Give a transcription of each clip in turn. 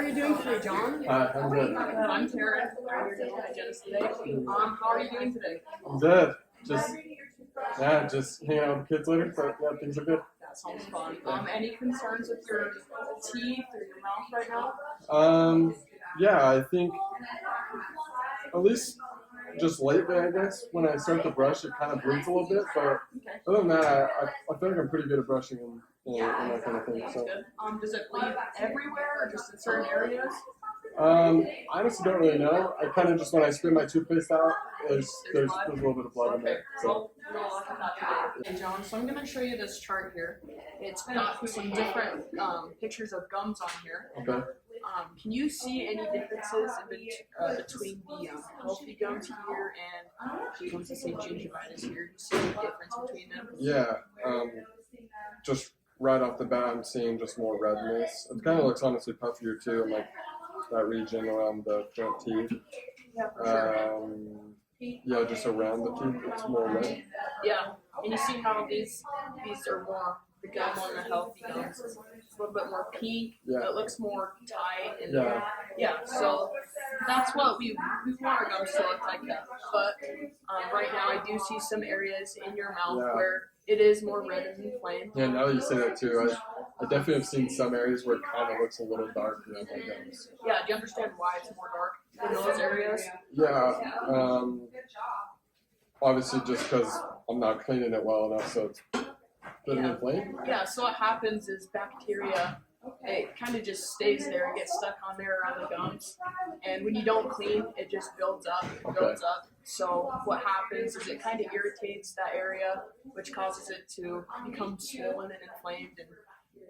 are you doing today, John? I'm good. I'm Tara. I'm your dental hygienist today. How are you doing today? I'm good. Just hanging out with the kids later, but yeah, things are good. That sounds fun. Any concerns with your teeth or your mouth right now? Yeah, I think at least just lately, I guess, when I start to brush, it kind of bleeds a little bit, but other than that, I feel like I'm pretty good at brushing and that kind of thing. So. Good. Does it bleed everywhere or just in certain areas? I honestly don't really know. I kind of just, when I spit my toothpaste out, there's a little bit of blood in there. So. We'll look at that today. Okay, John, so I'm going to show you this chart here. It's got some different pictures of gums on here. Okay. Can you see any differences between the healthy gums here and the gums that say gingivitis here? Do you see any difference between them? Yeah. Just right off the bat, I'm seeing just more redness. It kind of looks honestly puffier too, in like that region around the front teeth. Yeah, for sure. Yeah, just around the teeth, it's more red. Yeah, and you see how these are more, the gum on the healthy gums is a little bit more pink. Yeah. It looks more tight. And Yeah. So that's what we want our gums to look like that. But right now I do see some areas in your mouth where it is more red and inflamed. Yeah, now that you say that too, I definitely have seen some areas where it kind of looks a little darker on my gums. Yeah, do you understand why it's more dark in those areas? Yeah, obviously just because I'm not cleaning it well enough, so it's getting inflamed. Yeah, so what happens is bacteria, it kind of just stays there and gets stuck on there around the gums. And when you don't clean, it just builds up. So what happens is it kind of irritates that area, which causes it to become swollen and inflamed.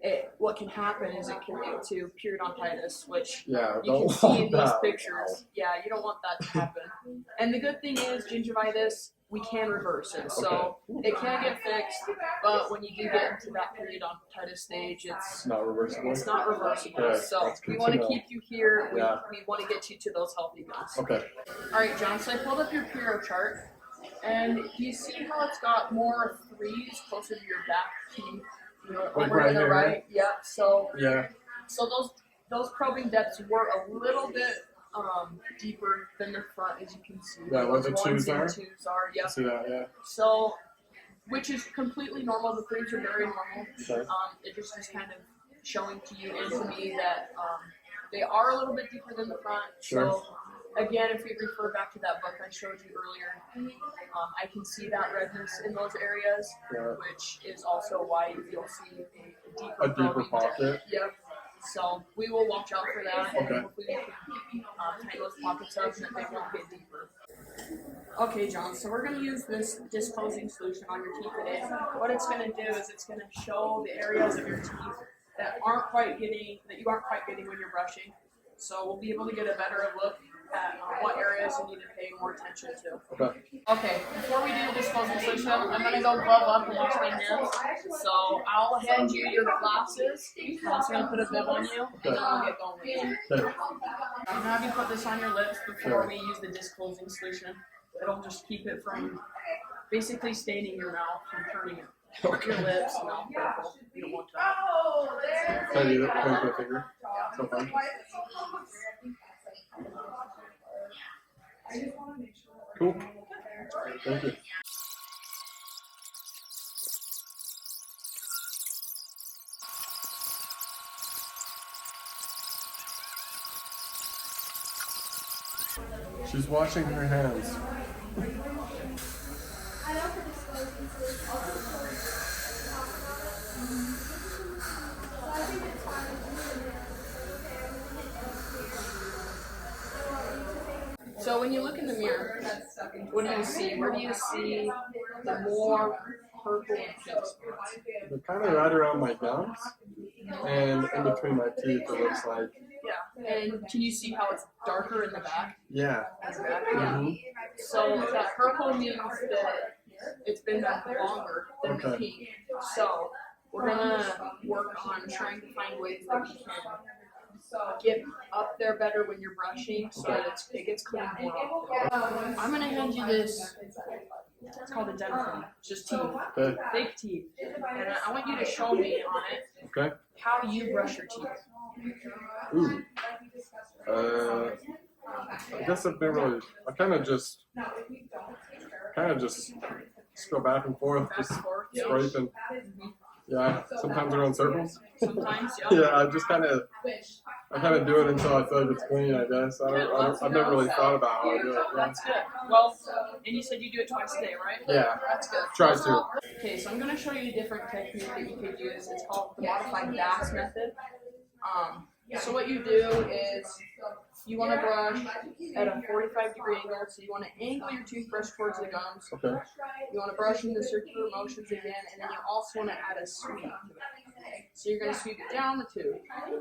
And what can happen is it can lead to periodontitis, which you can see in these pictures. Yeah, you don't want that to happen. And the good thing is gingivitis, we can reverse it. So it can get fixed, but when you do get into that periodontitis stage, it's not reversible. It's not reversible. Okay. So we want to keep you here. We want to get you to those healthy gums. Okay. All right, John, so I pulled up your Puro chart, and you see how it's got more threes closer to your back teeth. Like over right to the here, right. Yeah. So yeah. So those probing depths were a little bit deeper than the front, as you can see. Yeah, where the twos are. Yeah. See that? Yeah. So, which is completely normal. The threes are very normal. Okay. It just is kind of showing to you and to me that they are a little bit deeper than the front. Sure. So, again, if we refer back to that book I showed you earlier, I can see that redness in those areas, which is also why you'll see a deeper pocket. Yep. So we will watch out for that. Okay. Hopefully we can tighten those pockets up and that they won't get deeper. Okay, John, so we're going to use this disclosing solution on your teeth today. What it's going to do is it's going to show the areas of your teeth that you aren't quite getting when you're brushing. So we'll be able to get a better look at what areas you need to pay more attention to. Okay, before we do the disposal solution, I'm going to go glove up and wash my hands. So I'll hand you your glasses. I'm also going to put a bib on you, and then we'll get going with you. Okay. I'm going to have you put this on your lips before we use the disclosing solution. It'll just keep it from basically staining your mouth and turning it. Your lips and mouth purple. You don't want that. Can I do that with my finger? So fun. Cool. Thank you. She's washing her hands. So when you look in the mirror, what do you see? Where do you see the more purple and pink spots? They're kind of right around my gums, and in between my teeth, it looks like. Yeah, and can you see how it's darker in the back? Yeah. So that purple means that it's been longer than the pink. So we're gonna work on trying to find ways that we can get up there better when you're brushing so that it gets clean more often. I'm gonna hand you this. It's called a dental. It's just teeth. Okay. Fake teeth. And I want you to show me on it how you brush your teeth. Ooh. I guess I've been really. I kind of just go back and forth, Back just and forth. Yeah. scraping. Yeah, sometimes I go in circles. Sometimes, yeah. Yeah, I kind of do it until I feel like it's clean. I guess I've never really thought about how I do it. Yeah. That's good. Well, and you said you do it twice a day, right? Yeah. That's good. Try to. Okay, so I'm going to show you a different technique that you could use. It's called the modified bass method. So what you do is you want to brush at a 45-degree angle. So you want to angle your toothbrush towards the gums. Okay. You want to brush in the circular motions again, and then you also want to add a sweep to it. So you're going to sweep it down the tube.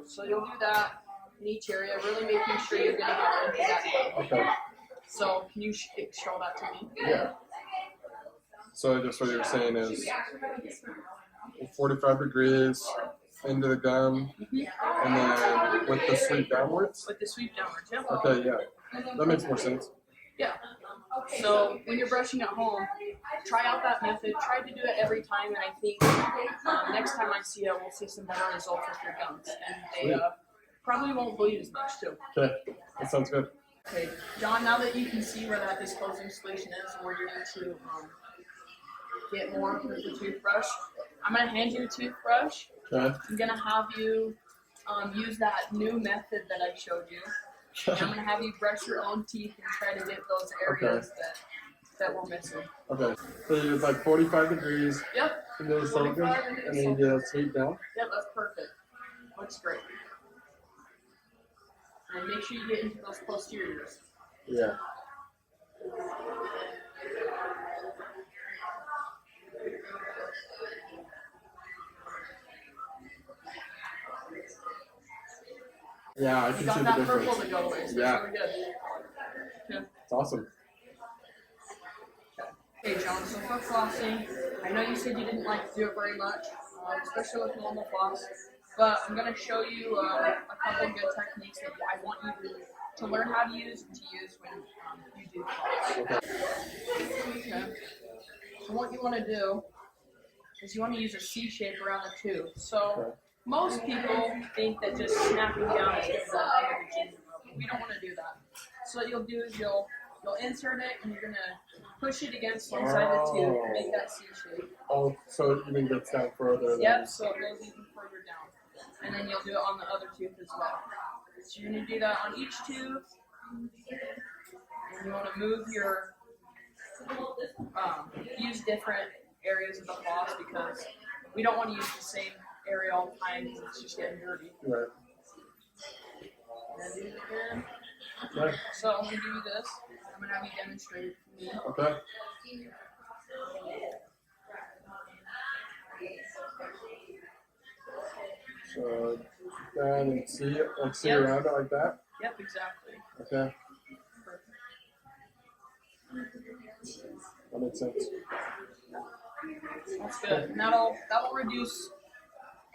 So you'll do that in each area, really making sure you're going to get into that gum. Okay. So can you show that to me? Yeah. So I guess what you're saying is 45 degrees into the gum, and then with the sweep downwards? With the sweep downwards, yeah. Okay, yeah. That makes more sense. Yeah. So when you're brushing at home, try out that method. Try to do it every time, and I think next time I see it, we'll see some better results with your gums. And they probably won't bleed as much, too. Okay, that sounds good. Okay, John, now that you can see where that disposing solution is, where you're going to get more with the toothbrush, I'm going to hand you a toothbrush. Okay. I'm going to have you use that new method that I showed you. And I'm going to have you brush your own teeth and try to get those areas that we're missing. Okay. So you use like 45 degrees Yep. into the silicone, 45 into the and then you get a sweep down. Yep, that's perfect. Looks great. And make sure you get into those posteriors. Yeah. Yeah, I You can got see the that purple difference. to go away, so Yeah. that's really good. Okay. It's awesome. Hey John, so for flossing, I know you said you didn't like to do it very much, especially with normal floss, but I'm going to show you a couple of good techniques that I want you to learn how to use and to use when you do floss. Okay. So what you want to do is you want to use a C shape around the tube. So most people think that just snapping down is good enough to get the ginger out. We don't want to do that. So what you'll do is you'll insert it and you're going to push it against one side of the tube and make that C shape. Oh, so it even gets down further. Yep, so it goes even further down. And then you'll do it on the other tooth as well. So you're going to do that on each tooth. And you want to move your, use different areas of the floss because we don't want to use the same area all the time because it's just getting dirty. Right. And then do it again. Right. So I'm going to do this. I'm going to have you demonstrate it for me. Okay. So down and see it, like see around it like that. Yep, exactly. Okay. That makes sense. That's good. And that will reduce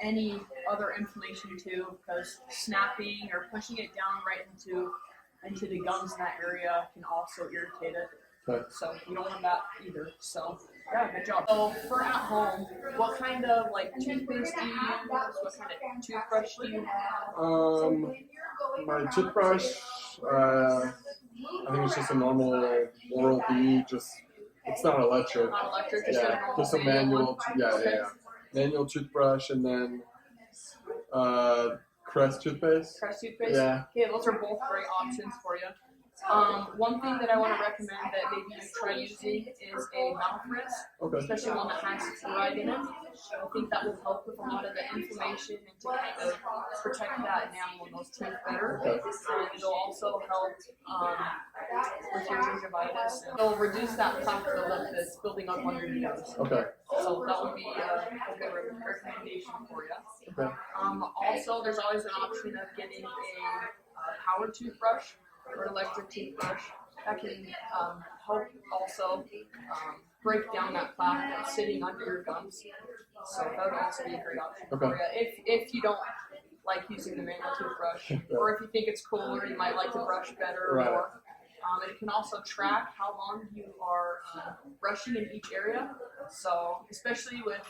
any other inflammation too, because snapping or pushing it down right into the gums in that area can also irritate it. Okay. So you don't want that either. So yeah, good job. So for at home, what kind of like toothpaste do you use? What kind of toothbrush do you have? My toothbrush, I think it's just a normal Oral-B. It's not electric. Not electric, just Yeah, a just a manual. Okay. Manual toothbrush, and then Crest toothpaste. Crest toothpaste? Yeah. Okay, those are both great options for you. One thing that I want to recommend that maybe you try using is a mouth rinse, Okay. especially one that has fluoride in it. I think that will help with a lot of the inflammation and to kind of protect that enamel in those teeth better. Okay. And it'll also help with your gingivitis. And it'll reduce that plaque buildup that's building up under your nose. Okay. So that would be a good recommendation for you. Okay. Also, there's always an option of getting a power toothbrush or an electric toothbrush. That can help also break down that plaque that's sitting under your gums. So that would also be a great option for you. If you don't like using the manual toothbrush, or if you think it's cooler, you might like to brush better or more. And it can also track how long you are brushing in each area. So especially with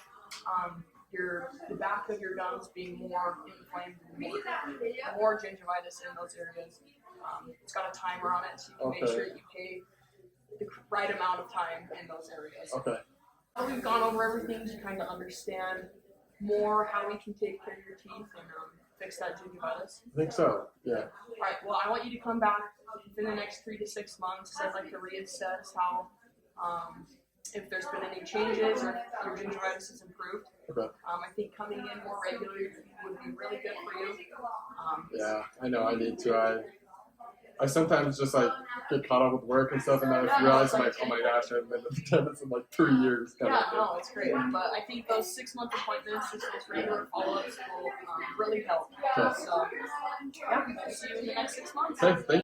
the back of your gums being more inflamed, more gingivitis in those areas. It's got a timer on it, so you can make sure that you pay the right amount of time in those areas. Okay. Now we've gone over everything to kind of understand more how we can take care of your teeth and fix that gingivitis. I think so. Yeah. All right. Well, I want you to come back within the next 3 to 6 months. I'd like to reassess how, if there's been any changes or if your gingivitis has improved. Okay. I think coming in more regularly would be really good for you. Yeah, I know I need to. I sometimes just like get caught up with work and stuff, and then I realize I'm like, oh my gosh, I haven't been to the dentist in like 3 years. Yeah, no, it's great. But I think those 6-month appointments, just those regular follow-ups will really help. Okay. So, yeah, we'll see you in the next 6 months. Okay, thank you.